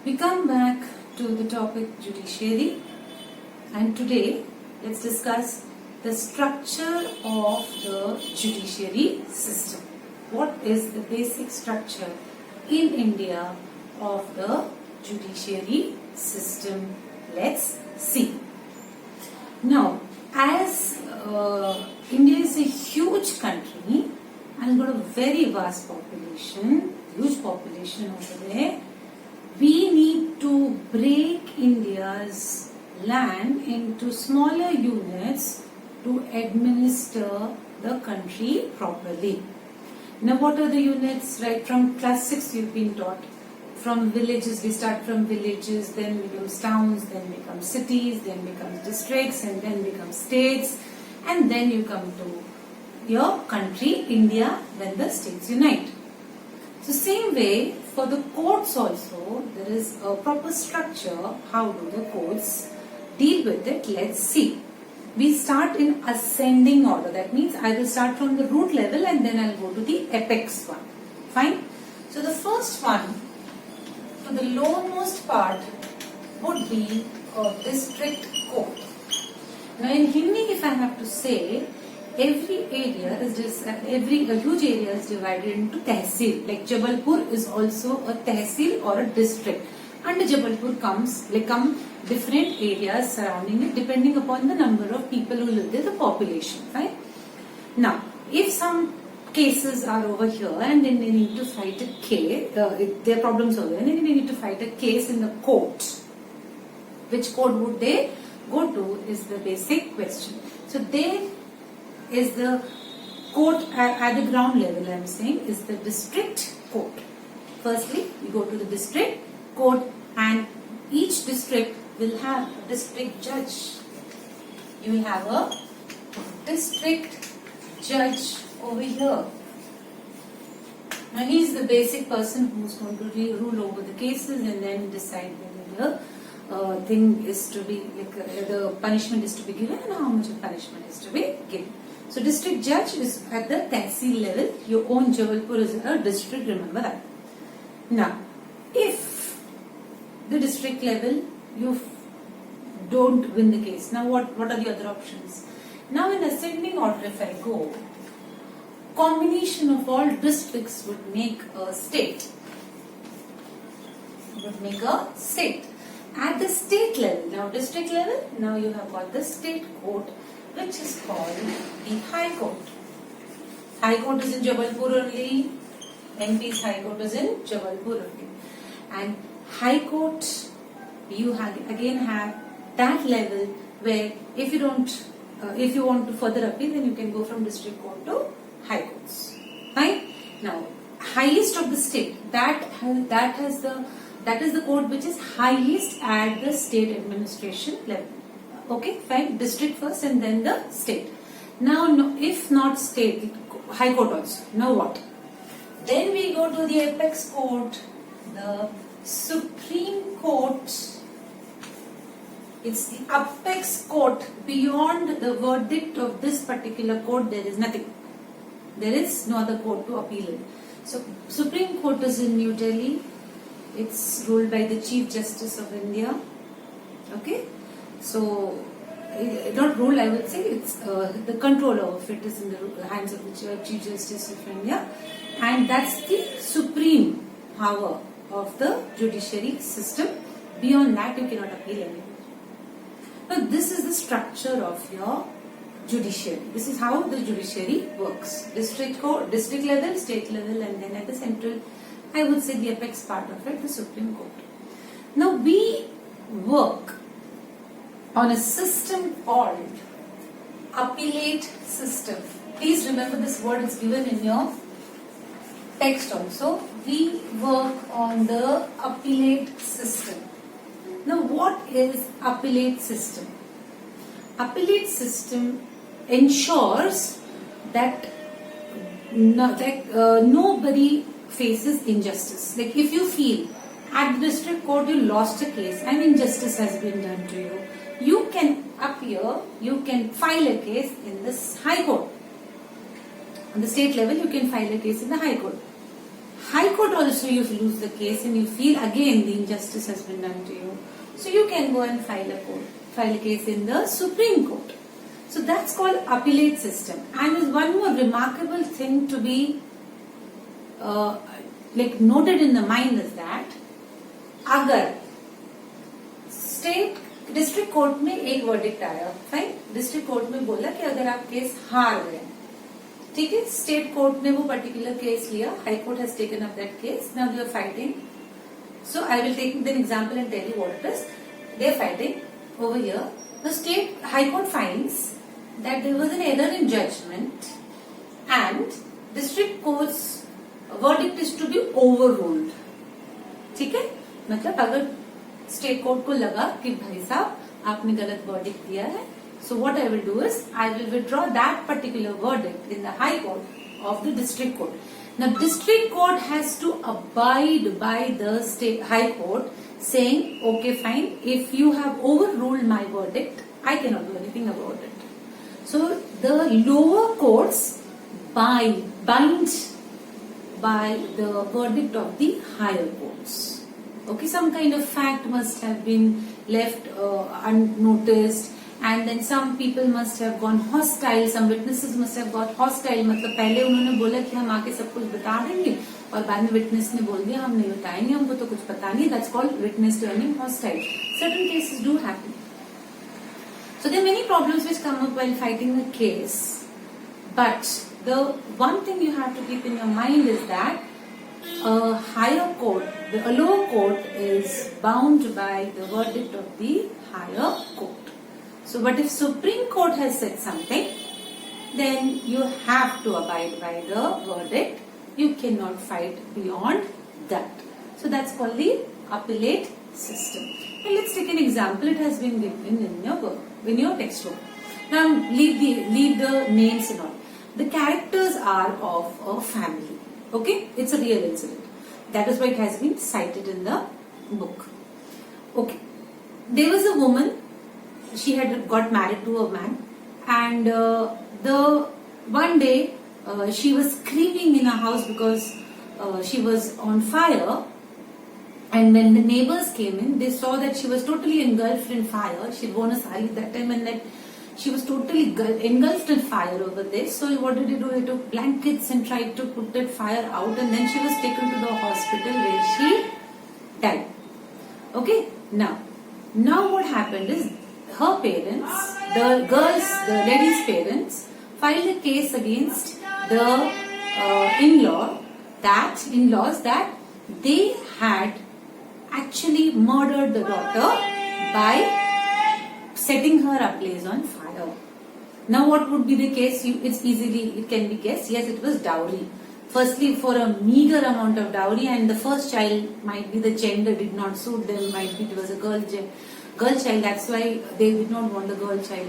We come back to the topic judiciary, and today let's discuss the structure of the judiciary system. What is the basic structure in India of the judiciary system? Let's see. Now, as India is a huge country and got a very vast population, huge population over there, we need to break India's land into smaller units to administer the country properly. Now, what are the units? Right from class 6 you've been taught. From villages, we start from villages, then becomes towns, then becomes cities, then becomes districts, and then becomes states, and then you come to your country, India, when the states unite. So same way, for the courts also, there is a proper structure. How do the courts deal with it? Let's see. We start in ascending order. That means I will start from the root level and then I'll go to the apex one. Fine? So the first one, to the lowermost part, would be a district court. Now in Hindi, if I have to say, every area is a huge area is divided into tehsil. Like Jabalpur is also a tehsil or a district. Under Jabalpur come different areas surrounding it, depending upon the number of people who live there, the population. Right? Now, if some cases are over here and then they need to fight a case, their problems over there, and then they need to fight a case in the court. Which court would they go to is the basic question. So there is the court at the ground level, I am saying, is the district court. Firstly, you go to the district court, and each district will have a district judge. You will have a district judge over here. Now he is the basic person who is going to rule over the cases and then decide whether the thing is to be, the punishment is to be given and how much of punishment is to be given. So district judge is at the tehsil level. Your own Jabalpur is a district, remember that. Now, if the district level you don't win the case, now what are the other options? Now in ascending order, if I go, combination of all districts would make a state. At the state level, now district level, now you have got the state court, which is called the High Court. High Court is in Jabalpur only. MP's High Court is in Jabalpur only. And High Court, you again have that level where if you want to further appeal, then you can go from district court to High Courts. Fine. Now, highest of the state, that is the court which is highest at the state administration level. Okay, fine. District first and then the state. Now, no, if not state, High Court also. Now what? Then we go to the apex court, the Supreme Court. It's the apex court. Beyond the verdict of this particular court, there is nothing. There is no other court to appeal in. So, Supreme Court is in New Delhi. It's ruled by the Chief Justice of India. Okay. So, not rule, I would say, it's the control of it is in the hands of the Chief Justice of India, and that's the supreme power of the judiciary system. Beyond that, you cannot appeal anything. Now, this is the structure of your judiciary. This is how the judiciary works. District court, district level, state level, and then at the central, I would say the apex part of it, the Supreme Court. Now, we work on a system called appellate system. Please remember this word is given in your text also. We work on the appellate system. Now what is appellate system? Appellate system ensures that nobody faces injustice. Like if you feel at the district court you lost a case and injustice has been done to you, you can appear, you can file a case in this High Court. On the state level, you can file a case in the High Court. High Court also you lose the case and you feel again the injustice has been done to you. So you can go and file a case in the Supreme Court. So that's called appellate system. And there's one more remarkable thing to be noted in the mind is that अगर state district court में एक verdict आया, fine, district court में बोला कि अगर आप case हार गए, ठीक है, स्टेट कोर्ट ने वो पर्टिकुलर केस लिया, high court has taken up that case, now they are fighting. So I will take an example and tell you what it is. They are fighting over here. The state high court finds that there was an error in judgment and district court's verdict is to be overruled. ठीक है, मतलब अगर state court को लगा कि भाई साहब आपने गलत वर्डिक्ट दिया है, so what I will do is I will withdraw that particular verdict in the high court of the district court. Now district court has to abide by the state high court saying okay fine, if you have overruled my verdict I cannot do anything about it. So the lower courts bind by the verdict of the higher courts. Okay, some kind of fact must have been left unnoticed, and then some people must have gone hostile, some witnesses must have got hostile. मतलब पहले उन्होंने बोला कि हम आके सब कुछ बता देंगे और बाद में विटनेस ने बोल दिया हम नहीं बताएंगे, हमको तो कुछ पता नहीं. That's called witness turning hostile. Certain cases do happen. So there are many problems which come up while fighting a case, but the one thing you have to keep in your mind is that a higher court, a lower court is bound by the verdict of the higher court. So, but if Supreme Court has said something, then you have to abide by the verdict. You cannot fight beyond that. So that's called the appellate system. And let's take an example. It has been given in your book, in your textbook. Now leave the names and all. The characters are of a family. Okay, it's a real incident. That is why it has been cited in the book. Okay, there was a woman. She had got married to a man, and one day she was screaming in her house because she was on fire. And when the neighbors came in, they saw that she was totally engulfed in fire. She had worn a sari that time, and that she was totally engulfed in fire over there. So what did they do? They took blankets and tried to put that fire out, and then she was taken to the hospital where she died. Okay, now what happened is her parents, the lady's parents, filed a case against the in-laws that they had actually murdered the daughter by setting her ablaze on fire. Now what would be the case? It can be guessed. Yes, it was dowry. Firstly, for a meager amount of dowry, and the first child might be the gender did not suit them, might be it was a girl child. That's why they did not want the girl child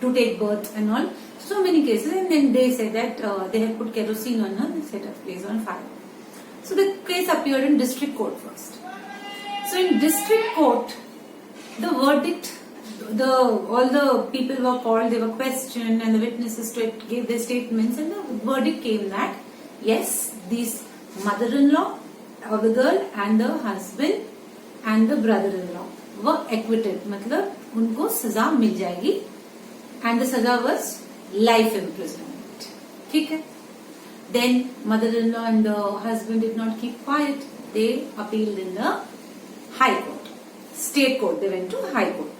to take birth and all. So many cases, and then they said that they had put kerosene on her and set her place on fire. So the case appeared in district court first. So in district court, the verdict, all the people were called, they were questioned, and the witnesses gave their statements, and the verdict came that yes, this mother-in-law of the girl and the husband and the brother-in-law were acquitted. मतलब उनको सजा मिल जाएगी, and the saza was life imprisonment. ठीक है? Then mother-in-law and the husband did not keep quiet. They appealed in the high court, state court. They went to high court.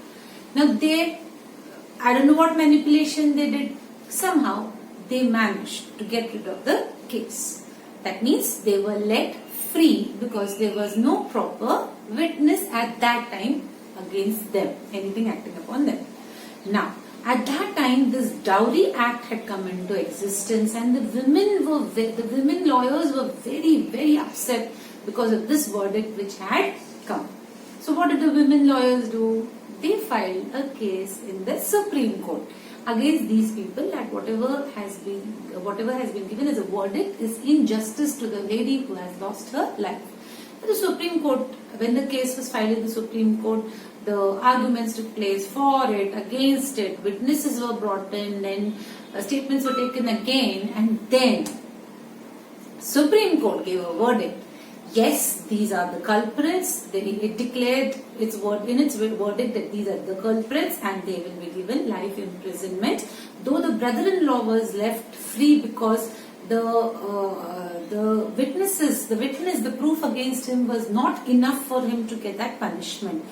Now I don't know what manipulation they did. Somehow they managed to get rid of the case. That means they were let free because there was no proper witness at that time against them, anything acting upon them. Now, at that time, this Dowry Act had come into existence, and the women lawyers were very, very upset because of this verdict which had come. So what did the women lawyers do? They filed a case in the Supreme Court against these people that whatever has been given as a verdict is injustice to the lady who has lost her life. The Supreme Court, when the case was filed in the Supreme Court, the arguments took place for it, against it, witnesses were brought in, then statements were taken again, and then Supreme Court gave a verdict. Yes, these are the culprits. Then it declared its verdict that these are the culprits and they will be given life imprisonment. Though the brother-in-law was left free because the witness, the proof against him was not enough for him to get that punishment.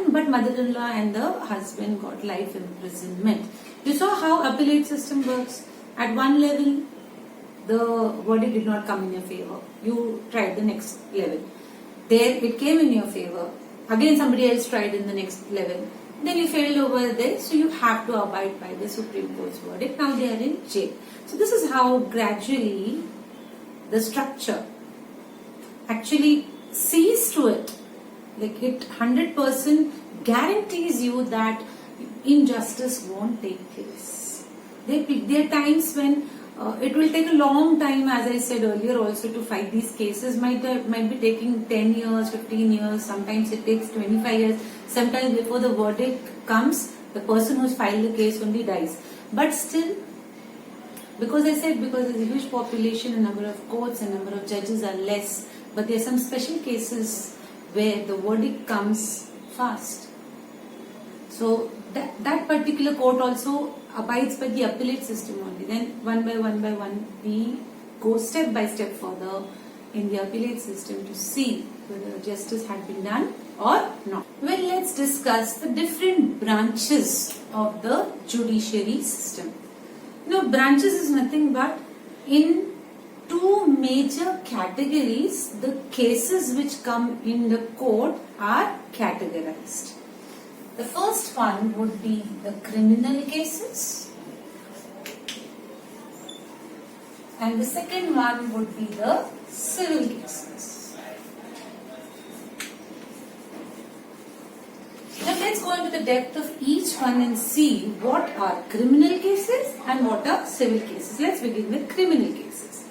But mother-in-law and the husband got life imprisonment. You saw how appellate system works. At one level, the verdict did not come in your favor. You tried the next level. There it came in your favor. Again somebody else tried in the next level. Then you failed over there, so you have to abide by the Supreme Court's verdict. Now they are in jail. So this is how gradually the structure actually sees to it. Like it 100% guarantees you that injustice won't take place. There are times when it will take a long time, as I said earlier also, to fight these cases. Might be taking 10 years, 15 years, sometimes it takes 25 years. Sometimes before the verdict comes, the person who's filed the case only dies. But still, because there's a huge population, a number of courts, a number of judges are less. But there are some special cases where the verdict comes fast. So that particular court also abides by the appellate system only. Then one by one we go step by step further in the appellate system to see whether justice had been done or not. Well, let's discuss the different branches of the judiciary system. Now, branches is nothing but in two major categories the cases which come in the court are categorized. The first one would be the criminal cases, and the second one would be the civil cases. Now let's go into the depth of each one and see what are criminal cases and what are civil cases. Let's begin with criminal cases.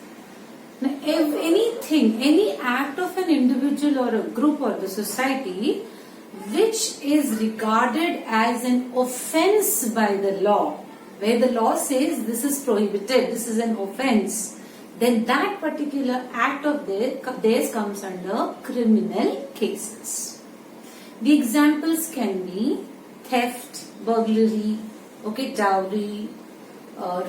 Now, if any act of an individual or a group or the society which is regarded as an offense by the law, where the law says this is prohibited, this is an offense, then that particular act of theirs comes under criminal cases. The examples can be theft, burglary, dowry,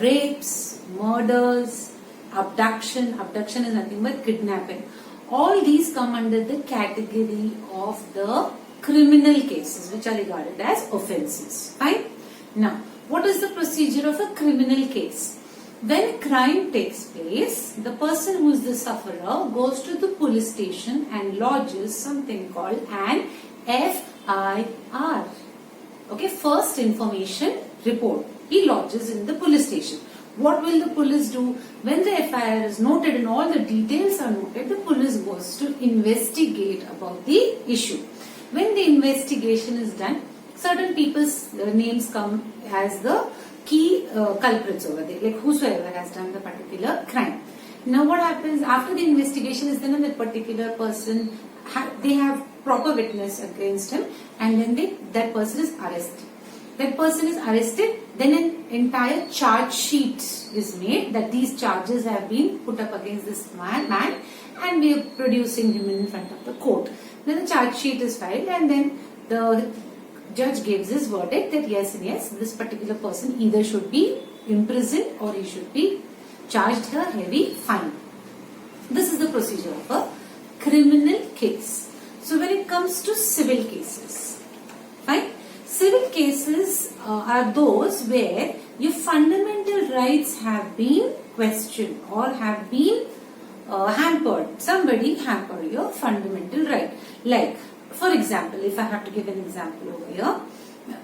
rapes, murders, abduction. Abduction is nothing but kidnapping. All these come under the category of the criminal cases which are regarded as offences. Fine. Now, what is the procedure of a criminal case? When a crime takes place, the person who is the sufferer goes to the police station and lodges something called an FIR. First information report. He lodges in the police station. What will the police do? When the FIR is noted and all the details are noted, the police goes to investigate about the issue. When the investigation is done, certain people's names come as the key culprits over there, like whosoever has done the particular crime. Now what happens after the investigation is done and that particular person, they have proper witness against him, and then that person is arrested. That person is arrested, then an entire charge sheet is made that these charges have been put up against this man and we are producing him in front of the court. Then the charge sheet is filed and then the judge gives his verdict that yes, this particular person either should be imprisoned or he should be charged a heavy fine. This is the procedure of a criminal case. So when it comes to civil cases, fine. Civil cases are those where your fundamental rights have been questioned or have been hampered. Somebody hampered your fundamental right. Like, for example, if I have to give an example over here,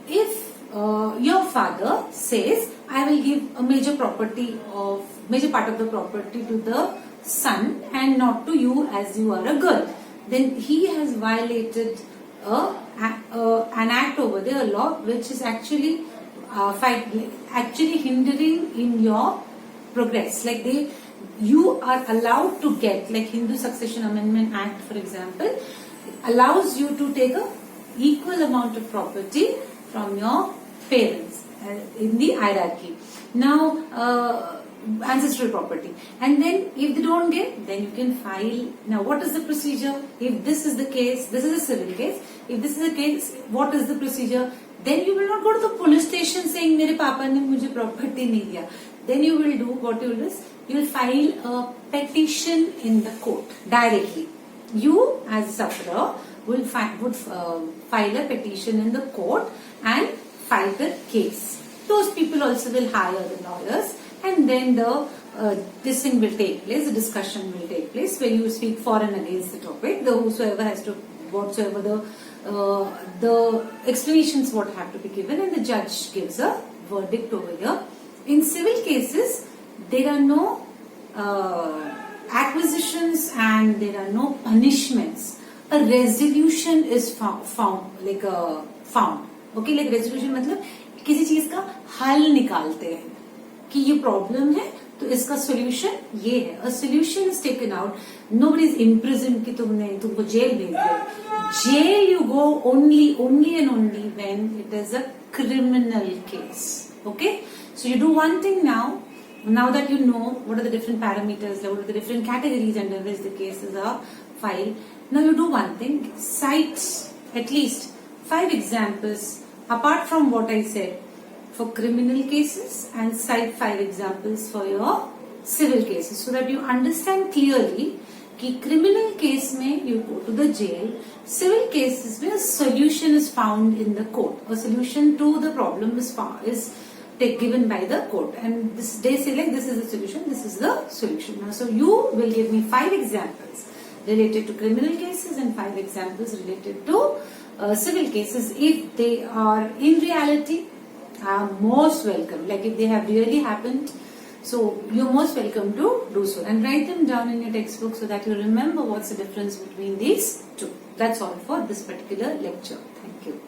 if your father says, I will give a major part of the property to the son and not to you as you are a girl, then he has violated an act over there, a law which is actually hindering in your progress. Like you are allowed to get, like Hindu Succession Amendment Act, for example, allows you to take a equal amount of property from your parents in the hierarchy. Now, ancestral property. And then if they don't get, then you can file. Now what is the procedure? If this is the case, this is a civil case. If this is the case, what is the procedure? Then you will not go to the police station saying मेरे पापा ने मुझे property नहीं दिया. Then you will do what you will do is you will file a petition in the court directly. You as a sufferer would file a petition in the court and fight the case. Those people also will hire the lawyers, and then this thing will take place. The discussion will take place where you speak for and against the topic. Whatsoever the explanations what have to be given, and the judge gives a verdict over here. In civil cases, there are no acquisitions and there are no punishments. A resolution is found. Okay, like resolution मतलब किसी चीज का हल निकालते हैं कि ये problem है तो इसका सोल्यूशन ये है. A solution is taken out. Nobody is imprison कि तुमको जेल भेज दिया. Jail you go only and only when it is a criminal case. Okay, so you do one thing now that you know what are the different parameters, what are the different categories under which the cases are filed. Now you do one thing, cite at least 5 examples apart from what I said for criminal cases, and cite 5 examples for your civil cases, so that you understand clearly कि criminal case में you go to the jail, civil cases में a solution is found in the court, a solution to the problem is given by the court, and they say like this is the solution, this is the solution. Now, so you will give me 5 examples related to criminal cases and 5 examples related to civil cases. If they are in reality, are most welcome. Like if they have really happened, so you're most welcome to do so, and write them down in your textbook so that you remember what's the difference between these two. That's all for this particular lecture. Thank you.